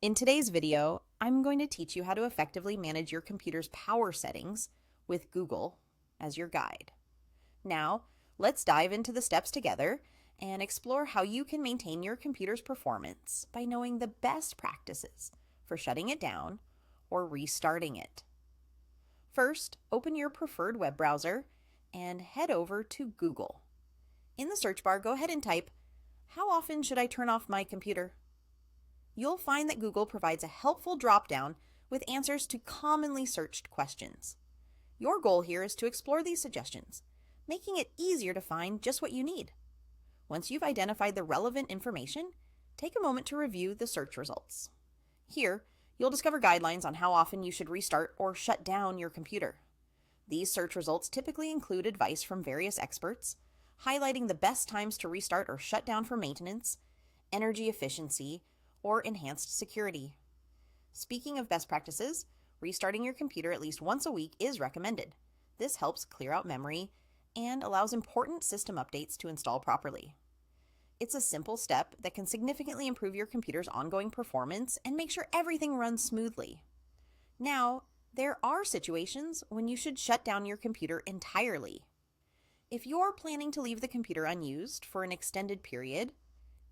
In today's video, I'm going to teach you how to effectively manage your computer's power settings with Google as your guide. Now, let's dive into the steps together and explore how you can maintain your computer's performance by knowing the best practices for shutting it down or restarting it. First, open your preferred web browser and head over to Google. In the search bar, go ahead and type, "How often should I turn off my computer?" You'll find that Google provides a helpful drop-down with answers to commonly searched questions. Your goal here is to explore these suggestions, making it easier to find just what you need. Once you've identified the relevant information, take a moment to review the search results. Here, you'll discover guidelines on how often you should restart or shut down your computer. These search results typically include advice from various experts, highlighting the best times to restart or shut down for maintenance, energy efficiency, or enhanced security. Speaking of best practices, restarting your computer at least once a week is recommended. This helps clear out memory and allows important system updates to install properly. It's a simple step that can significantly improve your computer's ongoing performance and make sure everything runs smoothly. Now, there are situations when you should shut down your computer entirely. If you're planning to leave the computer unused for an extended period,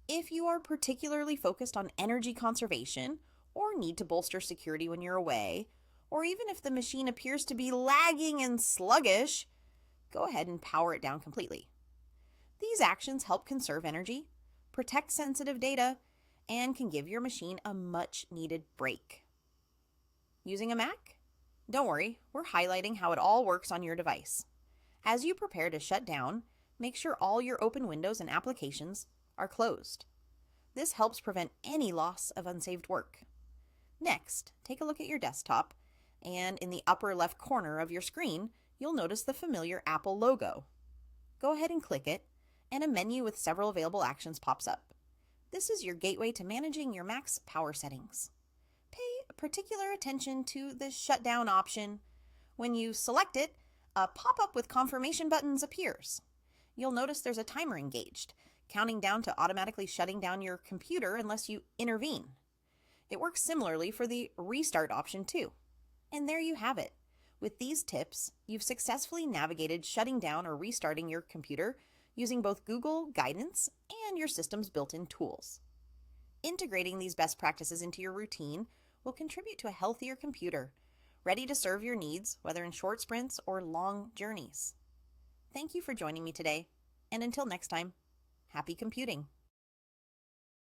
if you are particularly focused on energy conservation or need to bolster security when you're away, or even if the machine appears to be lagging and sluggish, go ahead and power it down completely. These actions help conserve energy, protect sensitive data, and can give your machine a much-needed break. Using a Mac? Don't worry, we're highlighting how it all works on your device. As you prepare to shut down, make sure all your open windows and applications are closed. This helps prevent any loss of unsaved work. Next, take a look at your desktop, and in the upper left corner of your screen, you'll notice the familiar Apple logo. Go ahead and click it, and a menu with several available actions pops up. This is your gateway to managing your Mac's power settings. Pay particular attention to the shutdown option. When you select it, a pop-up with confirmation buttons appears. You'll notice there's a timer engaged, counting down to automatically shutting down your computer unless you intervene. It works similarly for the restart option too. And there you have it. With these tips, you've successfully navigated shutting down or restarting your computer using both Google guidance and your system's built-in tools. Integrating these best practices into your routine will contribute to a healthier computer, ready to serve your needs, whether in short sprints or long journeys. Thank you for joining me today, and until next time, happy computing.